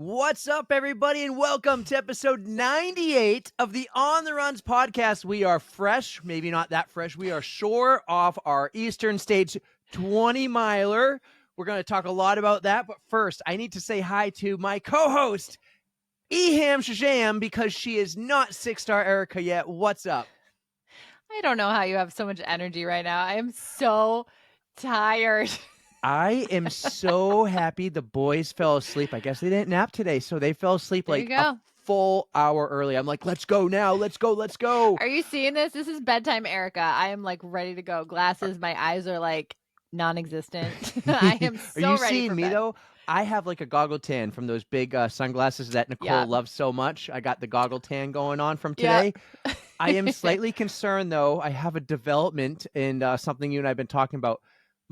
What's up, everybody, and welcome to episode 98 of the On the Runs podcast. We are fresh, maybe not that fresh. We are sure off our Eastern States 20-miler. We're going to talk a lot about that, but first, I need to say hi to my co-host, Eham Shazam, because she is not six-star Erika yet. What's up? I don't know how you have so much energy right now. I am so tired. I am so happy the boys fell asleep. I guess they didn't nap today, so they fell asleep There you like a go. full hour early. I'm like, let's go now. Let's go. Let's go. Are you seeing this? This is bedtime, Erika. I am like ready to go. Glasses, my eyes are like non-existent. I am so Are you ready seeing for me bed. though? I have like a goggle tan from those big sunglasses that Nicole Yeah. loves so much. I got the goggle tan going on from Yeah. today. I am slightly concerned though. I have a development in something you and I have been talking about.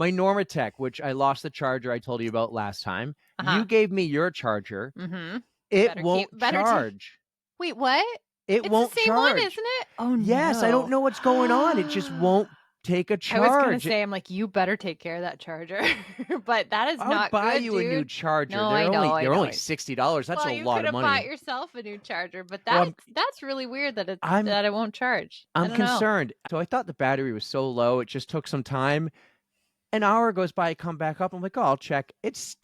My Normatec, which I lost the charger I told you about last time. You gave me your charger. Mm-hmm. It won't charge. Wait, what? It It's won't the same charge. one, isn't it? Oh, Yes, I don't know what's going on. It just won't take a charge. I was going to say, I'm like, you better take care of that charger. But that is I'll not buy good, you dude. a new charger. No, they're I know, only I know. $60. That's well, a lot of you could have money. bought yourself a new charger, but Well, that's really weird that it won't charge. I'm concerned. So I thought the battery was so low. It just took some time. An hour goes by, I come back up. I'm like, oh, I'll check. It's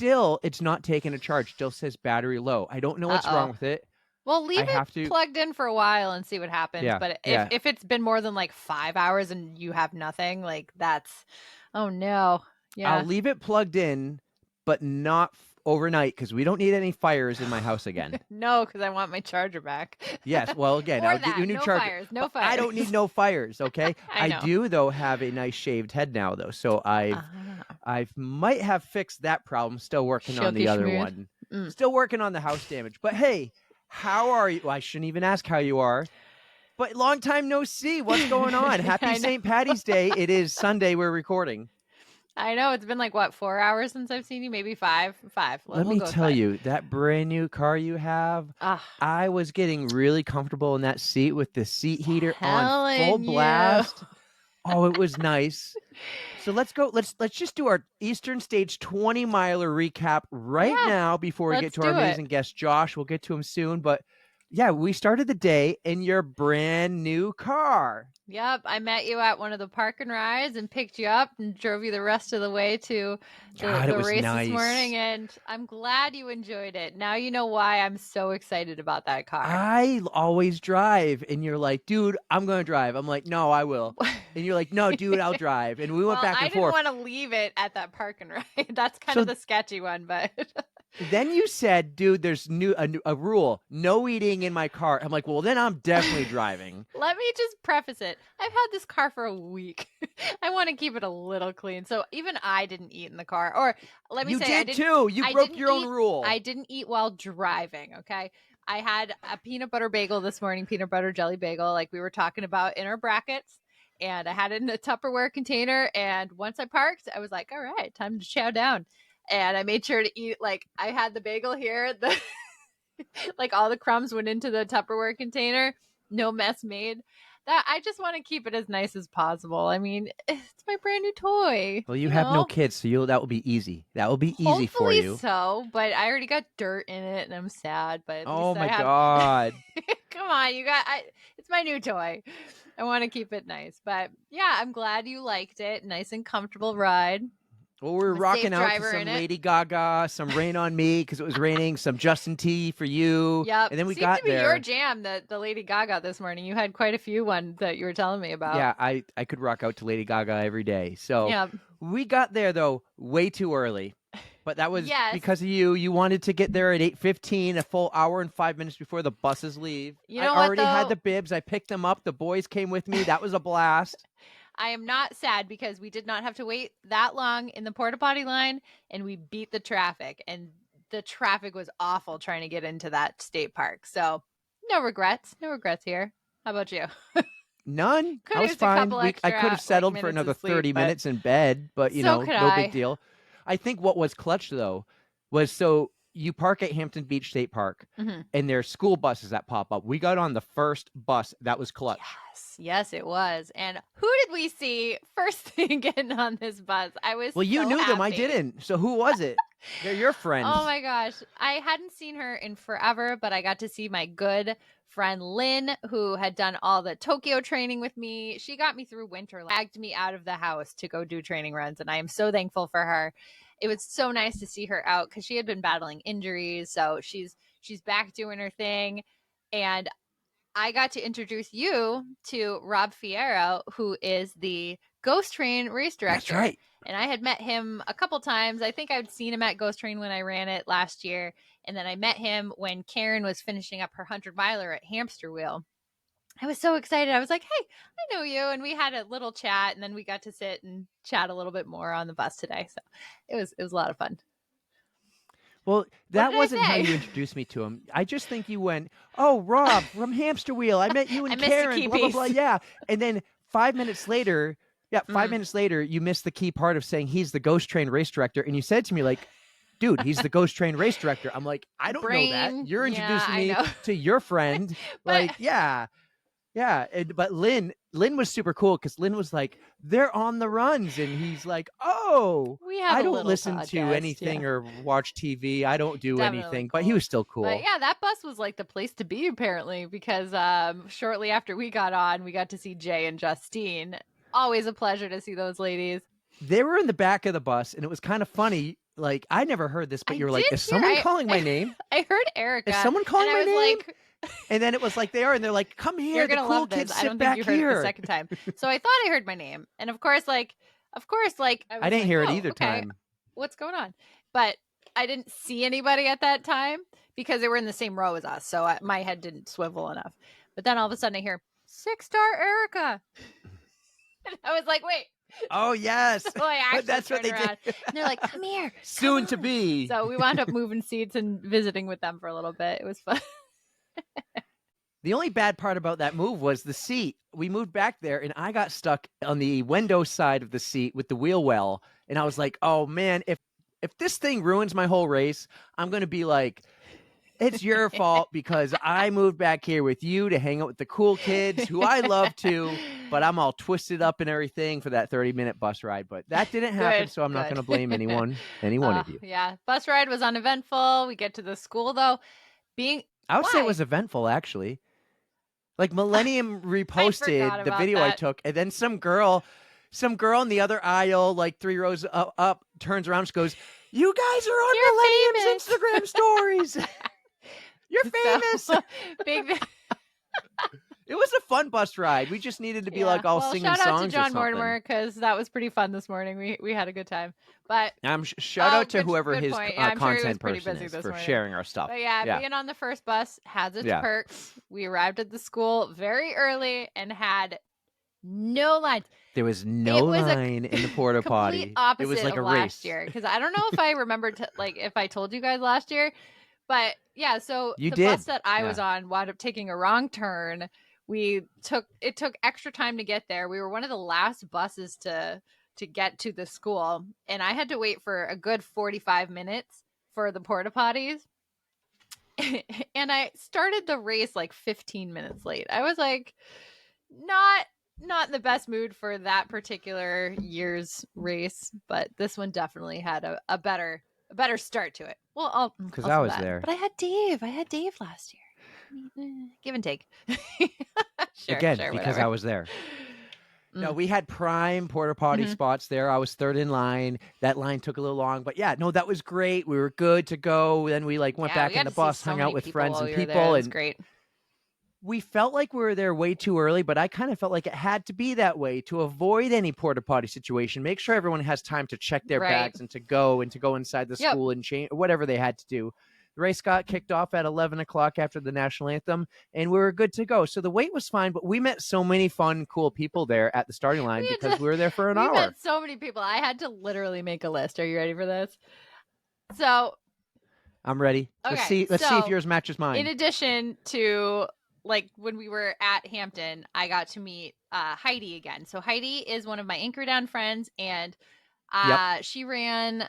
not taking a charge. Still says battery low. I don't know what's wrong with it. Well, leave it plugged in for a while and see what happens. Yeah, but yeah. if it's been more than like 5 hours and you have nothing, like that's, oh no. Yeah. I'll leave it plugged in, but not overnight because we don't need any fires in my house again. No, because I want my charger back. Yes. Well, again, Or I'll get you a new charger. Fires, no But fires. I don't need no fires. Okay. I know. do though have a nice shaved head now though, so I might have fixed that problem. Still working on the other one. Still working on the house damage. But hey, how are you? Well, I shouldn't even ask how you are. But long time no see. What's going on? Happy St. Patty's Day. It is Sunday. We're recording. I know. It's been like, what, 4 hours since I've seen you? Maybe five. Let me tell you, that brand new car you have, I was getting really comfortable in that seat with the seat heater on full blast. Oh, it was nice. So let's go. Let's just do our Eastern States 20-miler recap right now before we get to our amazing guest, Josh. We'll get to him soon. But yeah, we started the day in your brand new car. Yep, I met you at one of the park and rides and picked you up and drove you the rest of the way to the race this morning, and I'm glad you enjoyed it. Now you know why I'm so excited about that car. I always drive, and you're like, dude, I'm going to drive. I'm like, no, I will. And you're like, no, dude, I'll drive. And we went back and forth. I didn't want to leave it at that park and ride. That's kind of the sketchy one, but... Then you said, dude, there's a rule, no eating in my car. I'm like, well, then I'm definitely driving. Let me just preface it. I've had this car for a week. I want to keep it a little clean. So even I didn't eat in the car. Or let me say, I did too. You broke your own rule. I didn't eat while driving, okay? I had a peanut butter bagel this morning, peanut butter jelly bagel, like we were talking about in our brackets. And I had it in a Tupperware container. And once I parked, I was like, all right, time to chow down. And I made sure to eat, like, I had the bagel here. Like, all the crumbs went into the Tupperware container. No mess made. I just want to keep it as nice as possible. I mean, it's my brand new toy. Well, you have no kids, so that will be easy. That will be easy for you. Hopefully so, but I already got dirt in it, and I'm sad. But oh my God! Come on, it's my new toy. I want to keep it nice, but yeah, I'm glad you liked it. Nice and comfortable ride. Well, we're rocking out to some Lady Gaga, some Rain on Me because it was raining, some Justin T for you. Yep. And then we Seemed got to be there. Your jam, the Lady Gaga this morning. You had quite a few ones that you were telling me about. Yeah, I could rock out to Lady Gaga every day. So we got there though way too early. But that was because of you. You wanted to get there at 8:15, a full hour and 5 minutes before the buses leave. You know I already had the bibs. I picked them up. The boys came with me. That was a blast. I am not sad because we did not have to wait that long in the porta potty line, and we beat the traffic. And the traffic was awful trying to get into that state park. So no regrets. No regrets here. How about you? None. I was fine. I could have settled for another 30 minutes in bed, but no big deal. I think what was clutch though was so you park at Hampton Beach State Park, and there's school buses that pop up. We got on the first bus that was Clutch. Yes, it was. And who did we see first thing getting on this bus? I was you so knew happy. them. I didn't. So who was it? They're your friends. Oh my gosh. I hadn't seen her in forever, but I got to see my good friend Lynn, who had done all the Tokyo training with me. She got me through winter, dragged me out of the house to go do training runs, and I am so thankful for her. It was so nice to see her out because she had been battling injuries. So she's back doing her thing. And I got to introduce you to Rob Fierro, who is the Ghost Train race director. That's right. And I had met him a couple times. I think I'd seen him at Ghost Train when I ran it last year. And then I met him when Karen was finishing up her 100-miler at Hamster Wheel. I was so excited. I was like, hey, I know you. And we had a little chat, and then we got to sit and chat a little bit more on the bus today. So it was a lot of fun. Well, that wasn't how you introduced me to him. I just think you went, oh, Rob from Hamster Wheel. I met you and Karen, blah, blah, blah. Yeah. And then 5 minutes later, you missed the key part of saying he's the Ghost Train race director. And you said to me, like, dude, he's the Ghost Train race director. I'm like, I don't know that. You're introducing me to your friend. Like, yeah. But Lynn was super cool because Lynn was like, they're on the runs. And he's like, oh, I don't listen to anything or watch TV. I don't do anything. Cool. But he was still cool. But yeah, that bus was like the place to be, apparently, because shortly after we got on, we got to see Jay and Justine. Always a pleasure to see those ladies. They were in the back of the bus, and it was kind of funny. Like, I never heard this, but you were like, is someone calling my name? I heard Erika. Is someone calling my name? Like, and then it was like they are, and they're like, "Come here, you're gonna the cool love this." kids I don't think you heard it the second time. So I thought I heard my name, and of course, I didn't hear it either time. What's going on? But I didn't see anybody at that time because they were in the same row as us, so my head didn't swivel enough. But then all of a sudden, I hear 6-star Erika, and I was like, "Wait." Oh yes, so I actually that's what they around, did. And they're like, "Come here, soon to be." So we wound up moving seats and visiting with them for a little bit. It was fun. The only bad part about that move was the seat. We moved back there, and I got stuck on the window side of the seat with the wheel well, and I was like, "Oh man, if this thing ruins my whole race, I'm going to be like, it's your fault because I moved back here with you to hang out with the cool kids who I love too, but I'm all twisted up and everything for that 30-minute bus ride." But that didn't happen, so I'm not going to blame any one of you. Yeah, bus ride was uneventful. We get to the school though, I would say it was eventful actually. Like Millennium reposted the video I took, and then some girl in the other aisle, like 3 rows up, turns around and goes, "You guys are on Millennium's Instagram stories. You're famous." So, big. It was a fun bus ride. We just needed to be like all singing songs. Shout out to John Mortimer because that was pretty fun this morning. We had a good time. But shout out to whoever his content sure person is for sharing our stuff. But yeah, being on the first bus has its perks. We arrived at the school very early and had no lines. There was no line in the porta potty. It was like a race last year because I don't know if I remembered if I told you guys last year, but yeah. So bus that I was on wound up taking a wrong turn. It took extra time to get there. We were one of the last buses to get to the school, and I had to wait for a good 45 minutes for the porta potties. And I started the race like 15 minutes late. I was like, not in the best mood for that particular year's race, but this one definitely had a better start to it. Well, because I was there. But I had Dave last year. Give and take. Sure, because whatever. I was there. No, we had prime porta potty spots there. I was third in line. That line took a little long, but yeah, no, that was great. We were good to go. Then we went back in the bus, hung out with friends and people, and it was great. We felt like we were there way too early, but I kind of felt like it had to be that way to avoid any porta potty situation. Make sure everyone has time to check their bags and to go inside the school and change whatever they had to do. The race got kicked off at 11 o'clock after the national anthem, and we were good to go. So the wait was fine, but we met so many fun, cool people there at the starting line because we were there for an hour. We met so many people. I had to literally make a list. Are you ready for this? So I'm ready. Okay, let's see if yours matches mine. In addition to when we were at Hampton, I got to meet Heidi again. So Heidi is one of my Anchor Down friends, and She ran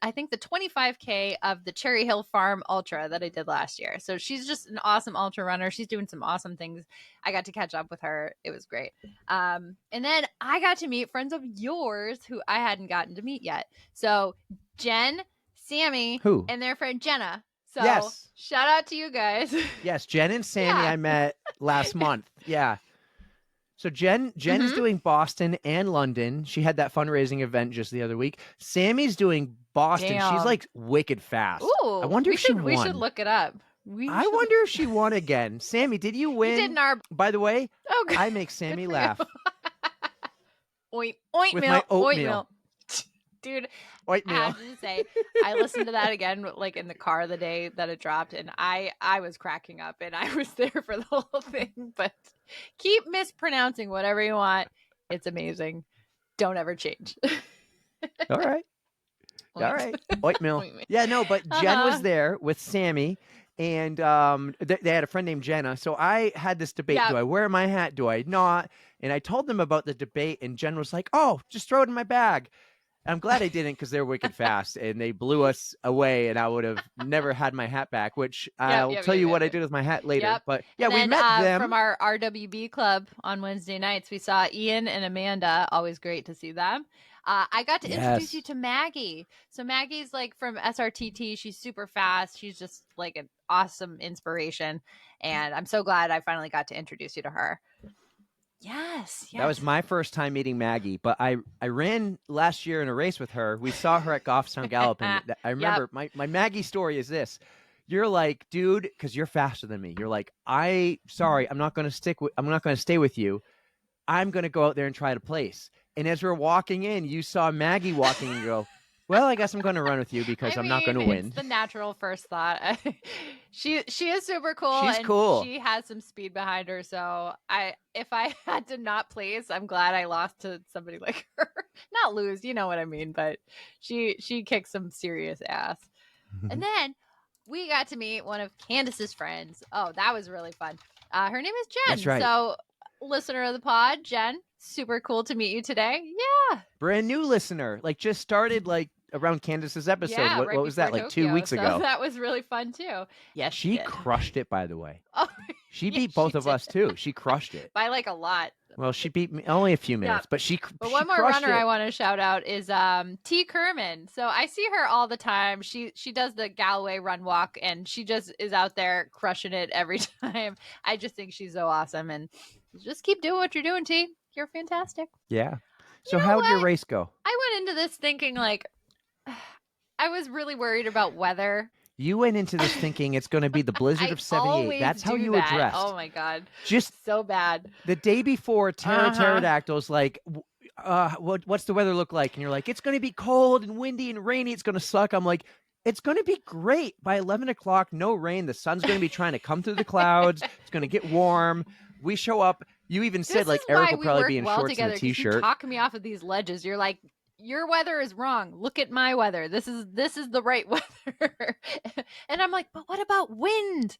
I think the 25K of the Cherry Hill Farm Ultra that I did last year. So she's just an awesome ultra runner. She's doing some awesome things. I got to catch up with her. It was great. And then I got to meet friends of yours who I hadn't gotten to meet yet. So Jen, Sammy, and their friend Jenna. So yes. Shout out to you guys. Yes, Jen and Sammy I met last month. Yeah. So Jen is doing Boston and London. She had that fundraising event just the other week. Sammy's doing Boston. Damn. She's like wicked fast. Ooh, I wonder if she won. We should look it up. I wonder if she won again. Sammy, did you win? You did in By the way, I make Sammy laugh. Ointmeal. With my oatmeal. Dude, Oatmeal. I have to say, I listened to that again, like in the car the day that it dropped, and I was cracking up, and I was there for the whole thing. But keep mispronouncing whatever you want. It's amazing. Don't ever change. All right. All right. Oatmeal. Yeah, no, but Jen was there with Sammy, and they had a friend named Jenna. So I had this debate. Do I wear my hat? Do I not? And I told them about the debate, and Jen was like, oh, just throw it in my bag. I'm glad I didn't, because they're wicked fast, and they blew us away, and I would have never had my hat back, which I'll tell you what I did with my hat later. But yeah, we met them. From our RWB club on Wednesday nights, we saw Ian and Amanda. Always great to see them. I got to introduce you to Maggie. So Maggie's like from SRTT. She's super fast. She's just like an awesome inspiration. And I'm so glad I finally got to introduce you to her. Yes. That was my first time meeting Maggie, but I ran last year in a race with her. We saw her at Goffstown Gallop, and I remember my Maggie story is this. You're like, dude, because you're faster than me. You're like, sorry, I'm not going to stay with you. I'm going to go out there and try to place. And as we're walking in, you saw Maggie walking, and you go, well, I guess I'm going to run with you because I'm not going to win. It's the natural first thought. She is super cool. She's cool. She has some speed behind her. So if I had to not place, I'm glad I lost to somebody like her. Not lose, you know what I mean. But she kicks some serious ass. And then we got to meet one of Candace's friends. Oh, that was really fun. Her name is Jen. That's right. So listener of the pod, Jen. Super cool to meet you today. Yeah. Brand new listener. Like just started like around Candace's episode. Yeah, what was that? Like Tokyo, 2 weeks ago. That was really fun too. Yes. She crushed it, by the way. Oh, she beat both of us too. She crushed it. By like a lot. Well, she beat me only a few minutes, but But one more runner I want to shout out is T. Kerman. So I see her all the time. She does the Galloway run walk, and she just is out there crushing it every time. I just think she's so awesome, and just keep doing what you're doing, T. You're fantastic. Yeah. So how did your race go? I went into this thinking like I was really worried about weather. You went into this thinking it's going to be the blizzard of 78. That's how you addressed. Oh my God. Just so bad. The day before, Pterodactyl's like, what's the weather look like? And you're like, it's going to be cold and windy and rainy. It's going to suck. I'm like, it's going to be great. By 11 o'clock, no rain. The sun's going to be trying to come through the clouds. It's going to get warm. We show up. You even said like Eric will probably be in shorts and a t-shirt. You talk me off of these ledges. You're like, your weather is wrong. Look at my weather. This is the right weather. And I'm like, but what about wind?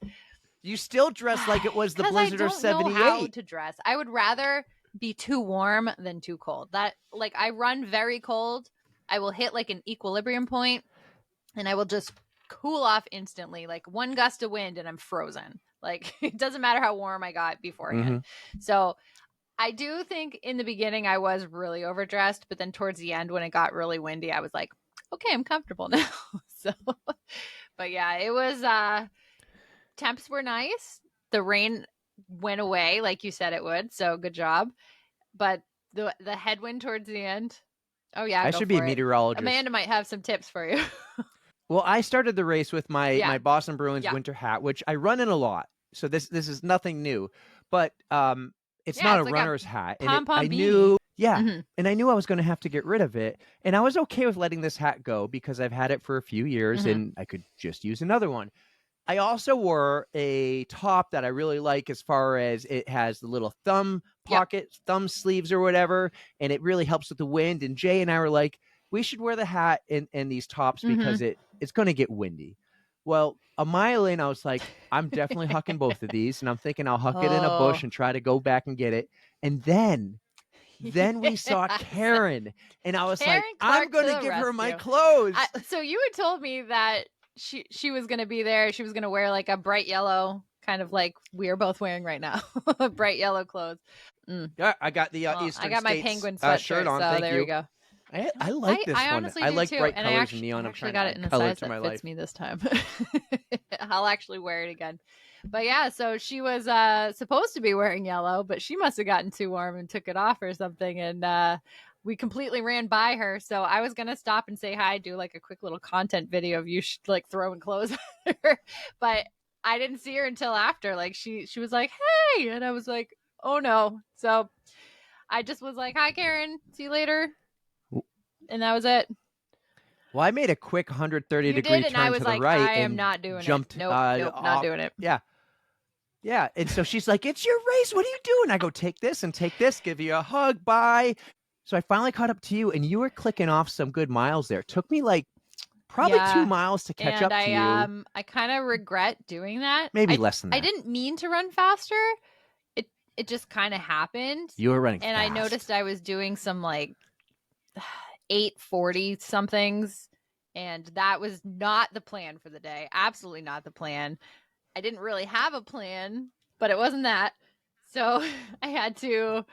You still dress like it was the blizzard of 78. Know how to dress. I would rather be too warm than too cold. That like I run very cold. I will hit like an equilibrium point, and I will just cool off instantly. Like one gust of wind, and I'm frozen. Like it doesn't matter how warm I got beforehand. So I do think in the beginning I was really overdressed, but then towards the end when it got really windy, I was like, okay, I'm comfortable now. So, but yeah, it was, temps were nice. The rain went away like you said it would. So good job. But the headwind towards the end. Oh yeah. I should be a meteorologist. Amanda might have some tips for you. Well, I started the race with my Boston Bruins winter hat, which I run in a lot. So this is nothing new, but it's not a like runner's hat. And I knew, and I knew I was going to have to get rid of it. And I was okay with letting this hat go because I've had it for a few years and I could just use another one. I also wore a top that I really like as far as it has the little thumb pocket, thumb sleeves or whatever, and it really helps with the wind. And Jay and I were like, we should wear the hat and these tops because it's going to get windy. Well, a mile in, I was like, I'm definitely hucking both of these. And I'm thinking I'll huck it in a bush and try to go back and get it. And then Then we saw Karen, and I was Karen like, Clark I'm going to give her my clothes. So you had told me that she was going to be there. She was going to wear like a bright yellow, kind of like we are both wearing right now, bright yellow clothes. Yeah, I got the Eastern I got my States penguin sweatshirt shirt on. So Thank there you. we go. I like this I one. honestly I do like too. bright And colors and neon. I I'm actually trying got to it add in the color size to my that fits life. me this time. I'll actually wear it again. But yeah, so she was supposed to be wearing yellow, but she must have gotten too warm and took it off or something. And we completely ran by her. So I was going to stop and say hi, do like a quick little content video of you like throwing clothes at her. But I didn't see her until after. Like she was like, hey. And I was like, oh no. So I just was like, hi, Karen. See you later. And that was it. Well, I made a quick 130-degree turn to the right. I am not doing jumped, it. Nope, not doing it. Yeah. Yeah. And so she's like, it's your race. What are you doing? I go, take this and take this, give you a hug. Bye. So I finally caught up to you, and you were clicking off some good miles there. It took me like probably 2 miles to catch up to you. I kind of regret doing that. Maybe less than that. I didn't mean to run faster. It just kind of happened. You were running and fast. I noticed I was doing some like 8:40 somethings, and that was not the plan for the day. Absolutely not the plan. I didn't really have a plan, but it wasn't that. So I had to.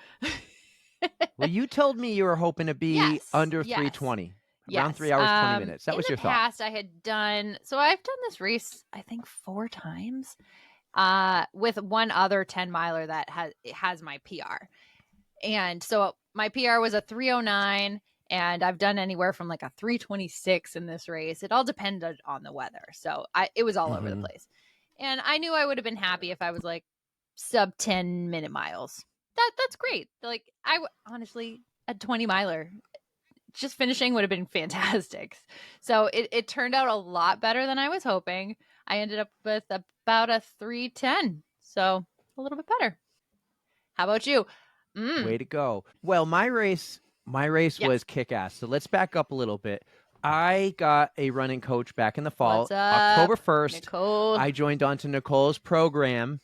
Well, you told me you were hoping to be under 3:20. Around 3 hours, 20 minutes. That was your thought. In the past, I had done, so I've done this race, I think 4 times, with one other 10 miler that has my PR. And so my PR was a 3:09, and I've done anywhere from like a 3:26 in this race. It all depended on the weather. So it was all over the place. And I knew I would have been happy if I was like sub 10-minute miles. That's great. Like honestly, a 20 miler, just finishing would have been fantastic. So it turned out a lot better than I was hoping. I ended up with about a 3:10. So a little bit better. How about you? Way to go. Well, my race was kick-ass. So let's back up a little bit. I got a running coach back in the fall. What's up? October 1st. Nicole. I joined onto Nicole's program,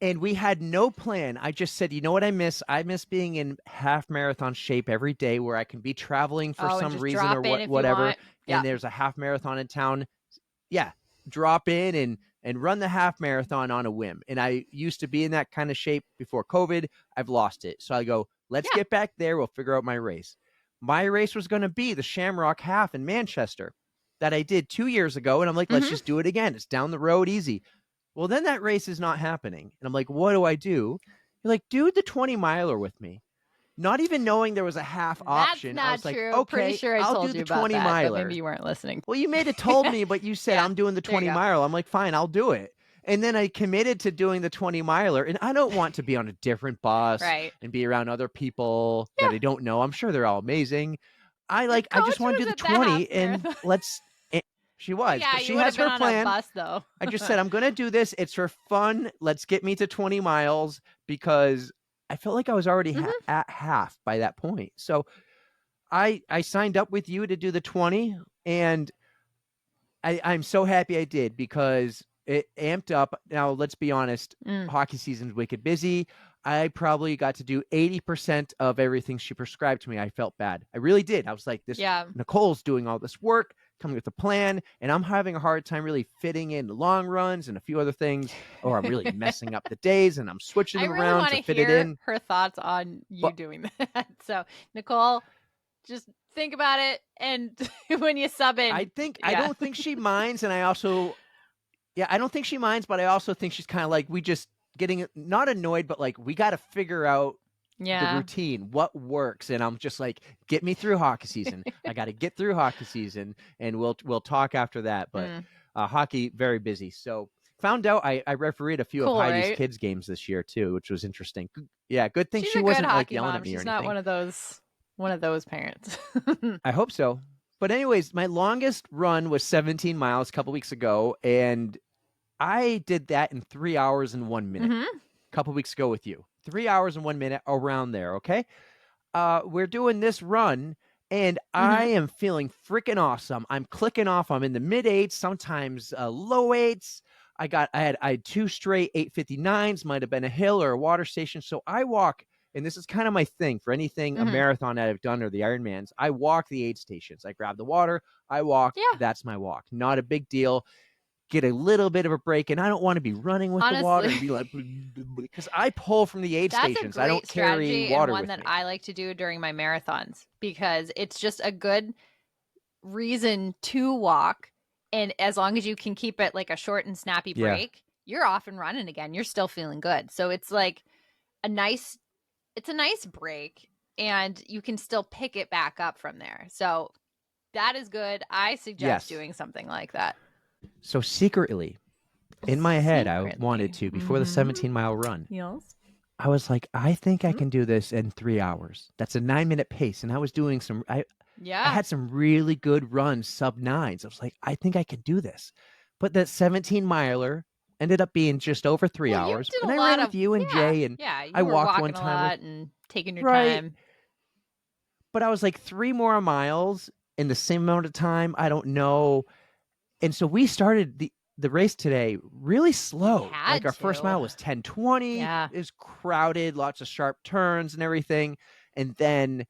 and we had no plan. I just said, you know what I miss? I miss being in half marathon shape every day, where I can be traveling for some reason or whatever. And there's a half marathon in town. Yeah, drop in and run the half marathon on a whim. And I used to be in that kind of shape before COVID. I've lost it. So I go, let's get back there. We'll figure out my race. My race was going to be the Shamrock Half in Manchester that I did 2 years ago. And I'm like, let's just do it again. It's down the road, easy. Well, then that race is not happening. And I'm like, what do I do? You're like, do the 20 miler with me. Not even knowing there was a half option. That's not I was true. like, okay, pretty sure I'll told do you the about 20 that, miler. but maybe you weren't listening. Well, you may have told me, but you said I'm doing the 20 miler. I'm like, fine, I'll do it. And then I committed to doing the 20 miler. And I don't want to be on a different bus and be around other people that I don't know. I'm sure they're all amazing. I just want to do the 20 and let's. She was. Yeah, but she has her plan. On a bus, though. I just said, I'm going to do this. It's for fun. Let's get me to 20 miles because I felt like I was already at half by that point. So I signed up with you to do the 20, and I'm so happy I did because it amped up. Now, let's be honest, hockey season's wicked busy. I probably got to do 80% of everything she prescribed to me. I felt bad. I really did. I was like, Nicole's doing all this work, coming with a plan, and I'm having a hard time really fitting in long runs and a few other things, or I'm really messing up the days and I'm switching them around to fit it in. Her thoughts on you doing that. So, Nicole, just think about it, and when you sub in, I don't think she minds, and I don't think she minds, but I also think she's kind of like, we just getting not annoyed, but like, we got to figure out the routine, what works. And I'm just like, get me through hockey season. I got to get through hockey season, and we'll talk after that. But hockey, very busy. So found out I refereed a few of Heidi's kids games this year too, which was interesting. Yeah, good thing she wasn't like yelling at me or anything. She's not one of those parents. I hope so. But anyways, my longest run was 17 miles a couple weeks ago, and I did that in 3 hours and 1 minute a couple weeks ago with you. 3 hours and 1 minute, around there, okay? We're doing this run, and I am feeling freaking awesome. I'm clicking off. I'm in the mid-8s, sometimes low 8s. I had 2 straight 8:59s, might have been a hill or a water station. So I walk and this is kind of my thing for anything a marathon that I've done or the Ironmans, I walk the aid stations. I grab the water, I walk. Yeah. That's my walk. Not a big deal. Get a little bit of a break, and I don't want to be running with the water and be like, because I pull from the aid stations. I don't carry water and one that I like to do during my marathons, because it's just a good reason to walk, and as long as you can keep it like a short and snappy break, you're off and running again. You're still feeling good. So it's like a nice break, and you can still pick it back up from there. So that is good. I suggest doing something like that. So secretly, in my head, I wanted to, before the 17-mile run. Yes. I was like, I think I can do this in 3 hours. That's a 9-minute pace. And I was doing I had some really good runs, sub-9s. I was like, I think I can do this. But that 17-miler ended up being just over 3 hours. And I ran with you and Jay, and I walked one time and taking your time. But I was like 3 more miles in the same amount of time. I don't know. And so we started the race today really slow. Like our first mile was 10:20. Yeah. It was crowded, lots of sharp turns and everything. And then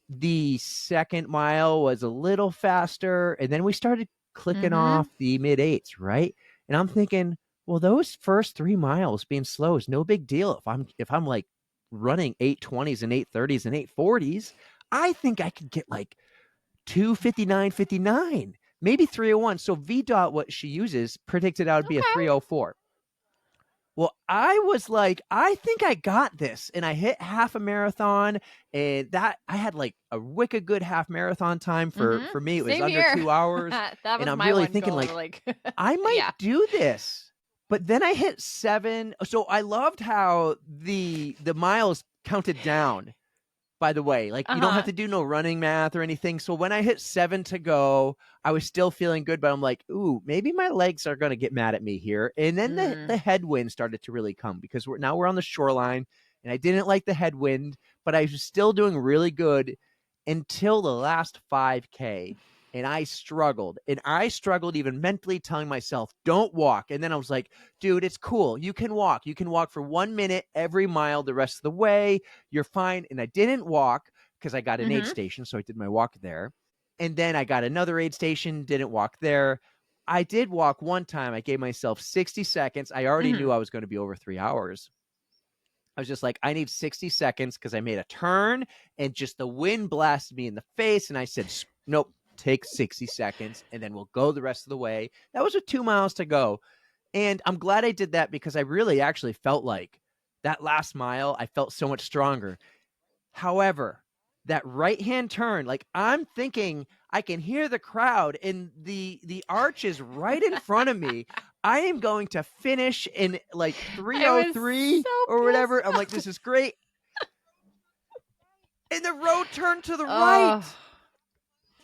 the second mile was a little faster. And then we started clicking off the mid-8s, right? And I'm thinking, well, those first 3 miles being slow is no big deal. If I'm like running 8:20s and 8:30s and 8:40s, I think I could get like 2:59:59. Maybe 3:01. So VDOT, what she uses, predicted I would be a 3:04. Well, I was like, I think I got this. And I hit half a marathon, and that I had like a wicked good half marathon time for me. It was under 2 hours. That was and I'm my really thinking goal, like I might do this. But then I hit 7. So I loved how the miles counted down. By the way, like you don't have to do no running math or anything. So when I hit 7 to go, I was still feeling good, but I'm like, ooh, maybe my legs are going to get mad at me here. And then the headwind started to really come, because we're on the shoreline, and I didn't like the headwind, but I was still doing really good until the last 5K. And I struggled even mentally, telling myself, don't walk. And then I was like, dude, it's cool. You can walk. You can walk for 1 minute every mile the rest of the way. You're fine. And I didn't walk because I got an aid station. So I did my walk there. And then I got another aid station, didn't walk there. I did walk one time. I gave myself 60 seconds. I already knew I was going to be over 3 hours. I was just like, I need 60 seconds because I made a turn and just the wind blasted me in the face. And I said, nope. Take 60 seconds, and then we'll go the rest of the way. That was with 2 miles to go. And I'm glad I did that, because I really actually felt like that last mile, I felt so much stronger. However, that right-hand turn, like I'm thinking I can hear the crowd, and the arch is right in front of me. I am going to finish in like 3:03 or whatever. I'm like, this is great. And the road turned to the right.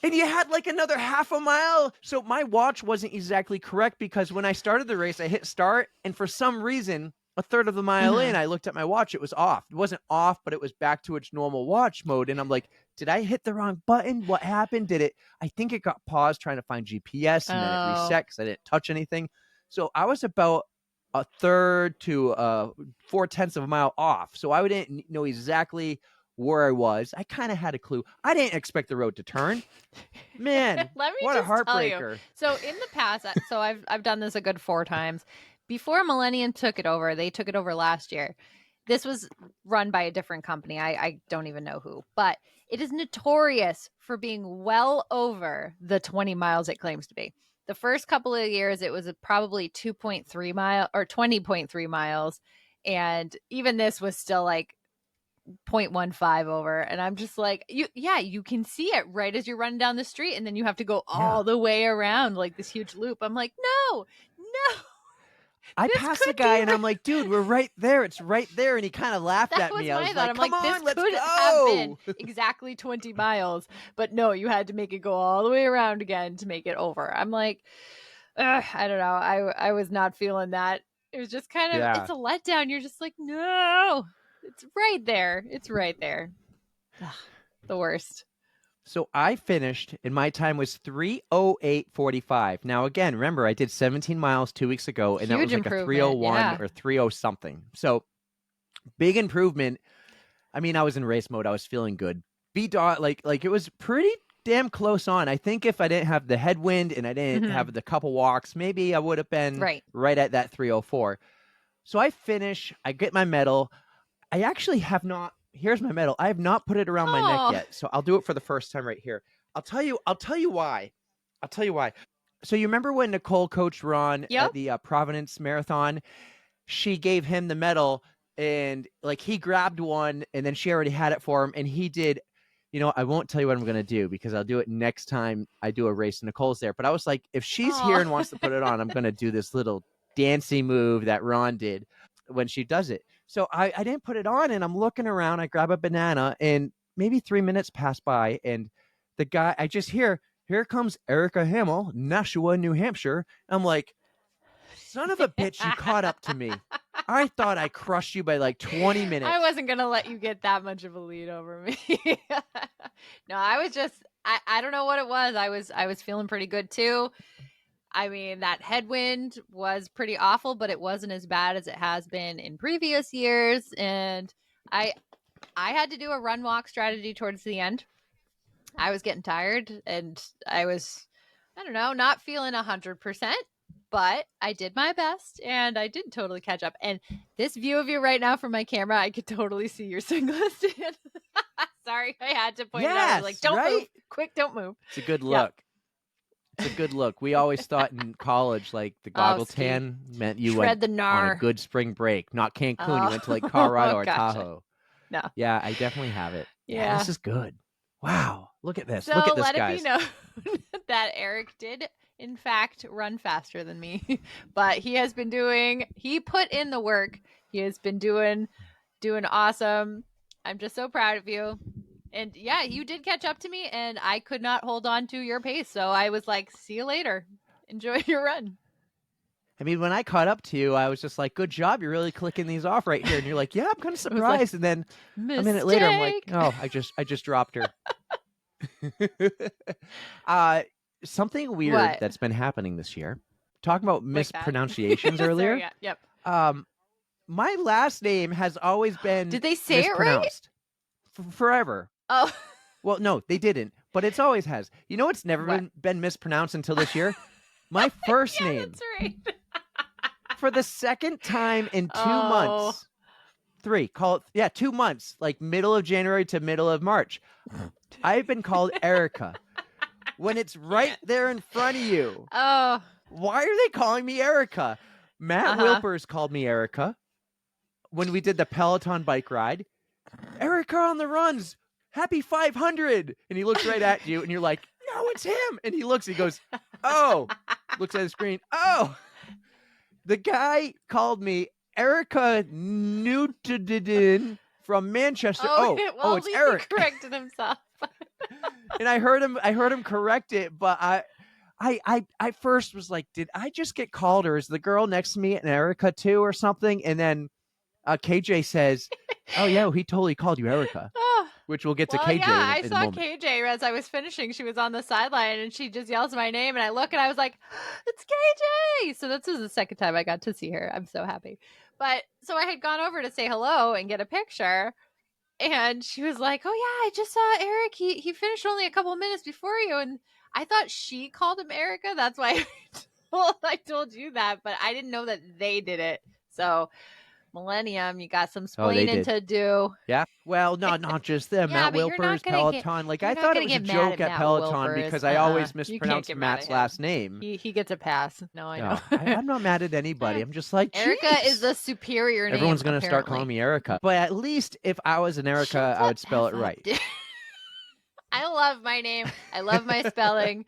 And you had like another half a mile. So my watch wasn't exactly correct, because when I started the race, I hit start. And for some reason, a third of the mile in, I looked at my watch. It was off. It wasn't off, but it was back to its normal watch mode. And I'm like, did I hit the wrong button? What happened? I think it got paused trying to find GPS, and then it reset because I didn't touch anything. So I was about a third to 4/10 of a mile off. So I didn't know exactly where I was. I kind of had a clue. I didn't expect the road to turn. Man, what a heartbreaker. So in the past, so I've done this a good 4 times. Before Millennium took it over, they took it over last year. This was run by a different company. I don't even know who, but it is notorious for being well over the 20 miles it claims to be. The first couple of years, it was probably 2.3 mile or 20.3 miles. And even this was still like 0.15 over, and I'm just like, you can see it right as you're running down the street, and then you have to go all the way around like this huge loop. I'm like, no. I passed the guy, and I'm like, dude, we're right there. It's right there. And he kind of laughed at me. I was like, come on, let's go. This could have been exactly 20 miles, but no, you had to make it go all the way around again to make it over. I'm like, I don't know. I was not feeling that. It was just kind of, it's a letdown. You're just like, no. It's right there. It's right there. Ugh, the worst. So I finished, and my time was 3:08:45. Now, again, remember, I did 17 miles 2 weeks ago, and that was like a 3:01 or 3:0 something. So big improvement. I mean, I was in race mode. I was feeling good. B-Dot, like it was pretty damn close on. I think if I didn't have the headwind and I didn't have the couple walks, maybe I would have been right at that 3:04. So I finish. I get my medal. I actually have not. Here's my medal. I have not put it around my neck yet. So I'll do it for the first time right here. I'll tell you why. So you remember when Nicole coached Ron at the Providence Marathon? She gave him the medal and like he grabbed one and then she already had it for him and he did. I won't tell you what I'm going to do because I'll do it next time I do a race. Nicole's there. But I was like, if she's here and wants to put it on, I'm going to do this little dancey move that Ron did when she does it. So I didn't put it on and I'm looking around. I grab a banana and maybe 3 minutes pass by and the guy, I just hear, here comes Erika Hamill, Nashua, New Hampshire. I'm like, son of a bitch, you caught up to me. I thought I crushed you by like 20 minutes. I wasn't going to let you get that much of a lead over me. No, I was just, I don't know what it was. I was feeling pretty good too. I mean, that headwind was pretty awful, but it wasn't as bad as it has been in previous years. And I had to do a run walk strategy towards the end. I was getting tired and I was, I don't know, not feeling 100%, but I did my best and I did totally catch up. And this view of you right now from my camera, I could totally see your sunglasses. Sorry, I had to point it out. I was like, don't move. Quick, don't move. It's a good look. It's a good look. We always thought in college, like the goggle tan meant you went on a good spring break, not Cancun. You went to like Colorado or Tahoe. No. Yeah, I definitely have it. Yeah, this is good. Wow, look at this. So look at this, guys. Let it be known that Eric did, in fact, run faster than me, but he put in the work. He has been doing awesome. I'm just so proud of you. And yeah, you did catch up to me and I could not hold on to your pace. So I was like, see you later. Enjoy your run. I mean, when I caught up to you, I was just like, good job. You're really clicking these off right here. And you're like, yeah, I'm kind of surprised. And then a minute later, I'm like, oh, I just dropped her. Something weird that's been happening this year. Talking about mispronunciations earlier. Sorry, yep. My last name has always been Did they say it right? Forever. Oh. Well, no, they didn't. But it's always has. You know what's never been mispronounced until this year? My first name. That's right. For the second time in 2 months. 3, call it, 2 months, like middle of January to middle of March. I've been called Erika when it's right there in front of you. Oh. Why are they calling me Erika? Matt Wilpers called me Erika when we did the Peloton bike ride. Erika on the runs. Happy 500. And he looks right at you and you're like, no, it's him. And he looks, he goes, oh, looks at the screen. Oh, the guy called me Erika Knute from Manchester. Well, it's Eric. He corrected himself. And I heard him correct it, but I first was like, did I just get called, or is the girl next to me an Erika too or something? And then KJ says, oh yeah, he totally called you Erika. Which we'll get to KJ. Yeah, in I saw a moment. KJ as I was finishing. She was on the sideline and she just yells my name and I look and I was like, it's KJ. So this was the second time I got to see her. I'm so happy. But so I had gone over to say hello and get a picture. And she was like, oh yeah, I just saw Eric. He finished only a couple minutes before you. And I thought she called him Erika. That's why I told you that. But I didn't know that they did it. So Millennium, you got some splaining to do. Yeah. Well, no, not just them. Matt Wilpers, Peloton. I thought it was a joke at Peloton because I always mispronounce Matt's last name. He gets a pass. No, I know. I'm not mad at anybody. I'm just like, Erika is the superior name. Everyone's going to start calling me Erika. But at least if I was an Erika, I would spell it right. I love my name. I love my spelling.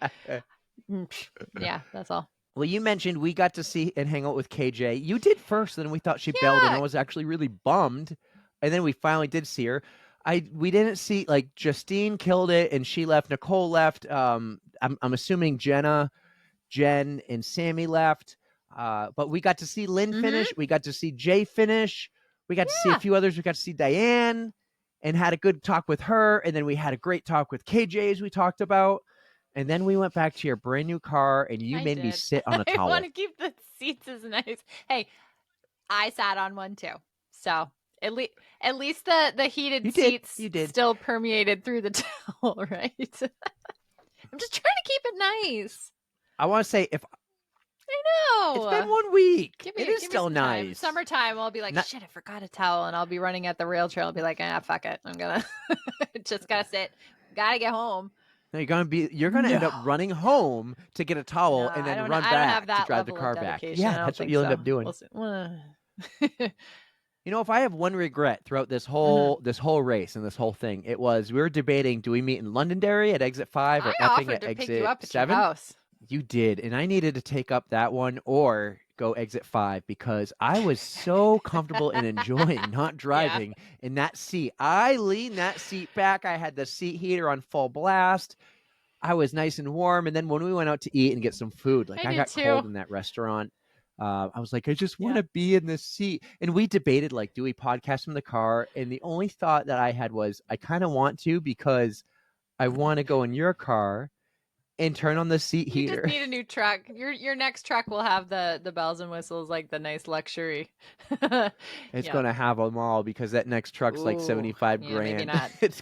Yeah, that's all. Well, you mentioned we got to see and hang out with KJ. You did first, and we thought she bailed, and I was actually really bummed. And then we finally did see her. We didn't see, Justine killed it, and she left. Nicole left. I'm assuming Jen, and Sammy left. But we got to see Lynn finish. We got to see Jay finish. We got to see a few others. We got to see Diane and had a good talk with her. And then we had a great talk with KJ, as we talked about. And then we went back to your brand new car, and you made me sit on a towel. I want to keep the seats as nice. Hey, I sat on one too. So At least the heated seats still permeated through the towel, right? I'm just trying to keep it nice. I want to say I know. It's been 1 week. It is still nice. Time. Summertime, I'll be like, shit, I forgot a towel, and I'll be running at the rail trail. I'll be like, fuck it. I'm gonna just gotta sit. Gotta get home. No, you're gonna end up running home to get a towel and then run back to drive the car back. Yeah, that's what you'll end up doing. You know, if I have one regret throughout this whole race and this whole thing, it was we were debating: do we meet in Londonderry at exit 5 or Epping at exit 7? You did, and I needed to take up that one or go exit 5 because I was so comfortable and enjoying not driving in that seat. I leaned that seat back. I had the seat heater on full blast. I was nice and warm. And then when we went out to eat and get some food, like I got cold in that restaurant. I was like, I just want to be in this seat. And we debated, like, do we podcast from the car? And the only thought that I had was, I kind of want to because I want to go in your car and turn on the seat heater. You just need a new truck. Your next truck will have the bells and whistles, like the nice luxury. It's going to have them all because that next truck's like 75 grand. Maybe not. It's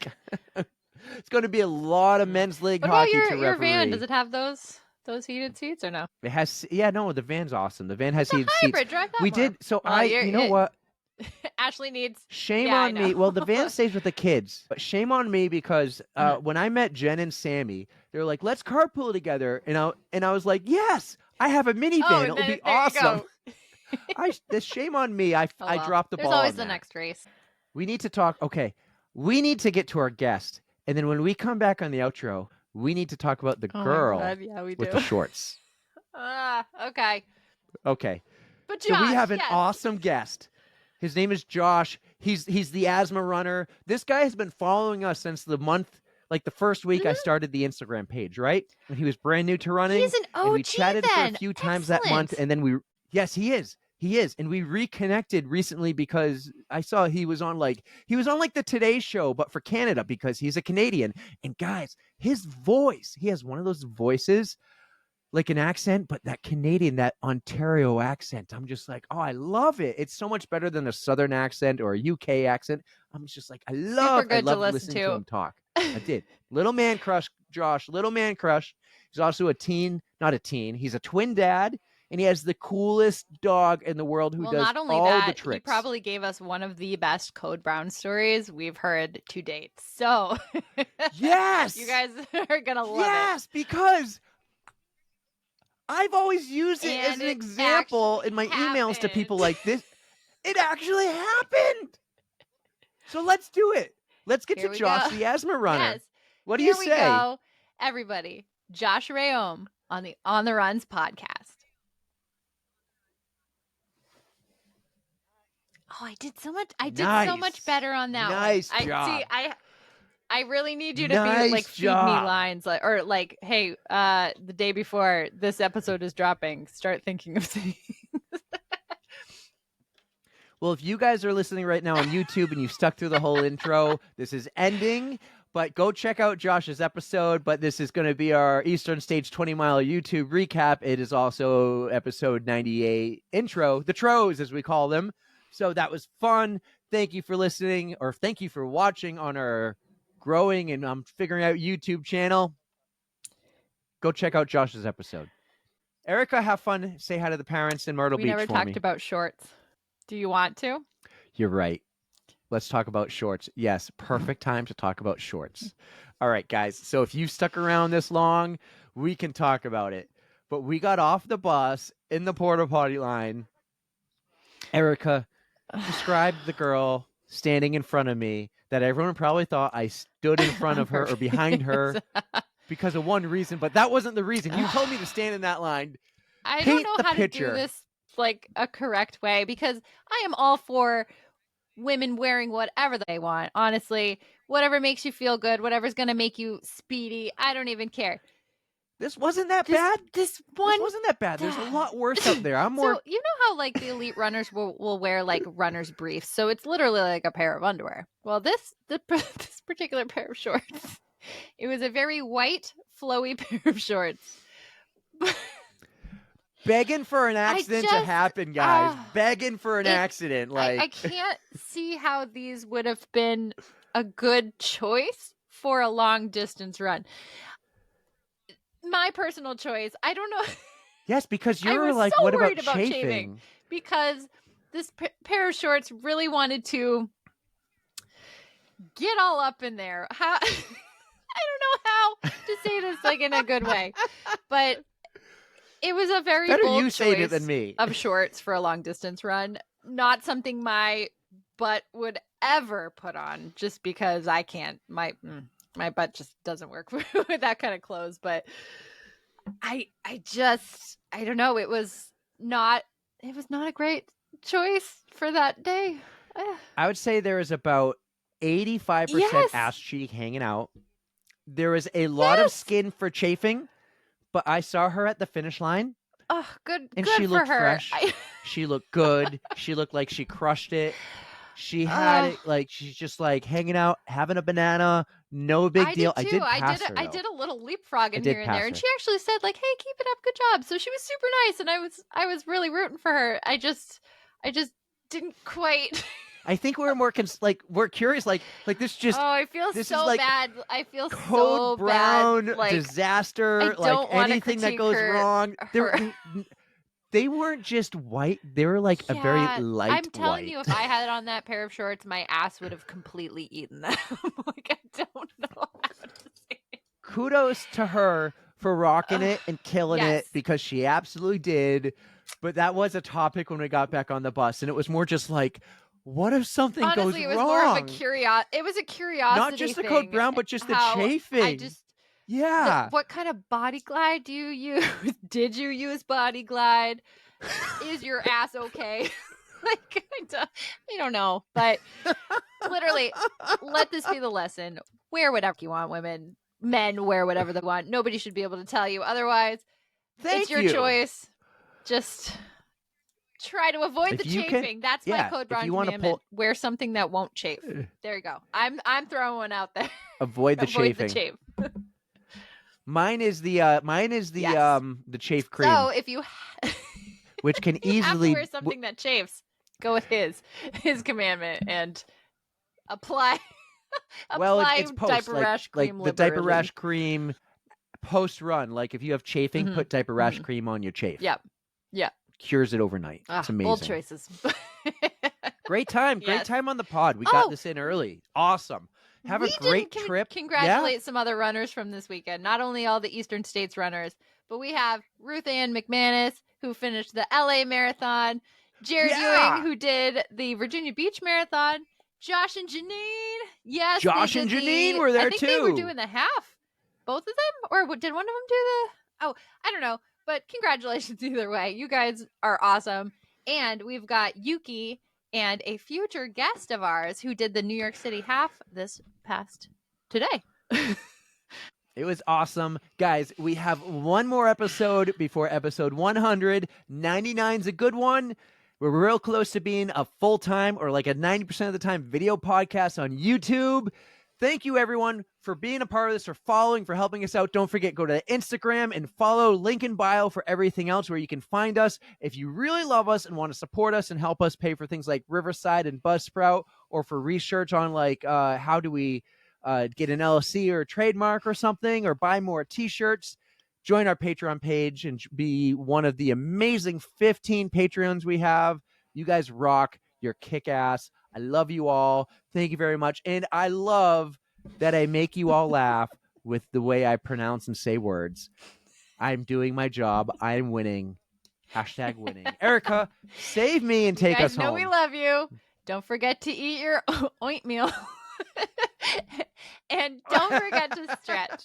going to be a lot of men's league hockey to referee. Your van, does it have those heated seats or no? It has. Yeah, no, the van's awesome. The van has heated seats. Drive that we more. Did. So you know what? Ashley needs. Shame on me. Well, the van stays with the kids, but shame on me because when I met Jen and Sammy, they were like, "Let's carpool together," and I was like, "Yes, I have a minivan. It'll be awesome." Shame on me. I dropped the ball. There's always the next race. We need to talk. Okay, we need to get to our guest, and then when we come back on the outro, we need to talk about the girl with the shorts. Okay. Okay. But Josh, so we have an awesome guest. His name is Josh. He's the Asthma Runner. This guy has been following us since the month, like the first week I started the Instagram page, right? When he was brand new to running. He's an OG and we chatted then. for a few times that month, and then he is. And we reconnected recently because I saw he was on the Today Show, but for Canada because he's a Canadian. And guys, his voice, he has one of those voices, like an accent, but that Canadian, that Ontario accent. I'm just like, oh, I love it. It's so much better than a Southern accent or a UK accent. I'm just like, I love listening to him talk. I did. Little man crush, Josh. Little man crush. He's also he's a twin dad. And he has the coolest dog in the world who does all the tricks. He probably gave us one of the best Code Brown stories we've heard to date. So, yes, you guys are going to love it. Yes, because I've always used it as an example in my emails to people like this. It actually happened. So let's do it. Let's get to Josh, the Asthma Runner. Yes. What do you say? Here we go. Everybody, Josh Rayom on the On the Runs podcast. Oh, I did so much better on that. Nice job. I really need you to be like feed me lines, or like, hey, the day before this episode is dropping, start thinking of things. Well, if you guys are listening right now on YouTube and you stuck through the whole intro, this is ending. But go check out Josh's episode. But this is going to be our Eastern Stage 20-mile YouTube recap. It is also episode 98 intro, the Tros as we call them. So that was fun. Thank you for listening, or thank you for watching on our growing and I'm figuring out YouTube channel. Go check out Josh's episode. Erika, have fun. Say hi to the parents in Myrtle Beach for me. We never talked about shorts. Do you want to? You're right. Let's talk about shorts. Yes, perfect time to talk about shorts. All right, guys. So if you stuck around this long, we can talk about it. But we got off the bus in the porta potty line. Erika, describe the girl standing in front of me that everyone probably thought I stood in front of her or behind her because of one reason, but that wasn't the reason. You told me to stand in that line. I don't know how to do this like a correct way because I am all for women wearing whatever they want. Honestly, whatever makes you feel good, whatever's going to make you speedy. I don't even care. This wasn't that bad. This wasn't that bad. There's a lot worse out there. I'm more. So you know how like the elite runners will wear like runner's briefs. So it's literally like a pair of underwear. Well, this particular pair of shorts, it was a very white, flowy pair of shorts. Begging for an accident to happen, guys. Begging for an accident. Like I can't see how these would have been a good choice for a long distance run. My personal choice, I don't know. Yes, because you're like, so what about chafing? Because this pair of shorts really wanted to get all up in there. How I don't know how to say this like in a good way, but it was a very bold choice of shorts for a long distance run. Not something my butt would ever put on, just because I can't. My butt just doesn't work with that kind of clothes. But I don't know. It was not a great choice for that day. I would say there is about 85% ass cheek hanging out. There is a lot of skin for chafing, but I saw her at the finish line. Oh, good. And good she looked for her. fresh. She looked good. She looked like she crushed it. She had it like she's just like hanging out, having a banana. No big deal. I did too. I did a little leapfrogging here and there, and she actually said like, "Hey, keep it up, good job." So she was super nice, and I was really rooting for her. I just didn't quite. I think we're more we're curious, like this just. Oh, I feel so like bad. I feel Code so Brown bad. Like, disaster. Like anything that goes wrong. They weren't just white. They were like a very light white. I'm telling you, if I had it on that pair of shorts, my ass would have completely eaten them. Like, I don't know how to say it. Kudos to her for rocking it and killing it, because she absolutely did. But that was a topic when we got back on the bus, and it was more just like, what if something goes wrong? It was more of a curiosity. It was a curiosity. Not just the Code Brown, but just the chafing. What kind of body glide do you use? Did you use body glide? Is your ass okay? Like, I don't know. But literally, let this be the lesson. Wear whatever you want, women. Men wear whatever they want. Nobody should be able to tell you otherwise. It's your choice. Just try to avoid the chafing. That's my Code Brown commandment. Wear something that won't chafe. There you go. I'm throwing one out there. Avoid the chafing. Mine is the chafe cream. So if you which can easily have to wear something that chafes, go with his commandment and apply. It's post, diaper rash cream. Like the diaper rash cream post run. Like if you have chafing, put diaper rash cream on your chafe. Yep. Cures it overnight. It's amazing. Bold choices. Great time on the pod. We got this in early. Awesome. Have a great trip. Congratulate some other runners from this weekend. Not only all the Eastern States runners, but we have Ruth Ann McManus, who finished the LA Marathon, Jared Ewing, who did the Virginia Beach Marathon, Josh and Janine. Yes, Josh and Janine were there too. I think they were doing the half. Both of them? Or did one of them do the... Oh, I don't know. But congratulations either way. You guys are awesome. And we've got Yuki and a future guest of ours who did the New York City half this past today. It was awesome. Guys, we have one more episode before episode 100. 99's a good one. We're real close to being a full-time, or like a 90% of the time, video podcast on YouTube. Thank you, everyone, for being a part of this, for following, for helping us out. Don't forget, go to Instagram and follow link in bio for everything else where you can find us. If you really love us and want to support us and help us pay for things like Riverside and Buzzsprout, or for research on like how do we get an LLC or a trademark or something, or buy more t-shirts, join our Patreon page and be one of the amazing 15 Patreons we have. You guys rock. You're kick-ass. I love you all. Thank you very much. And I love that I make you all laugh with the way I pronounce and say words. I'm doing my job. I'm winning. # winning. Erika, save me and take us home. You guys know we love you. Don't forget to eat your ointmeal. And don't forget to stretch.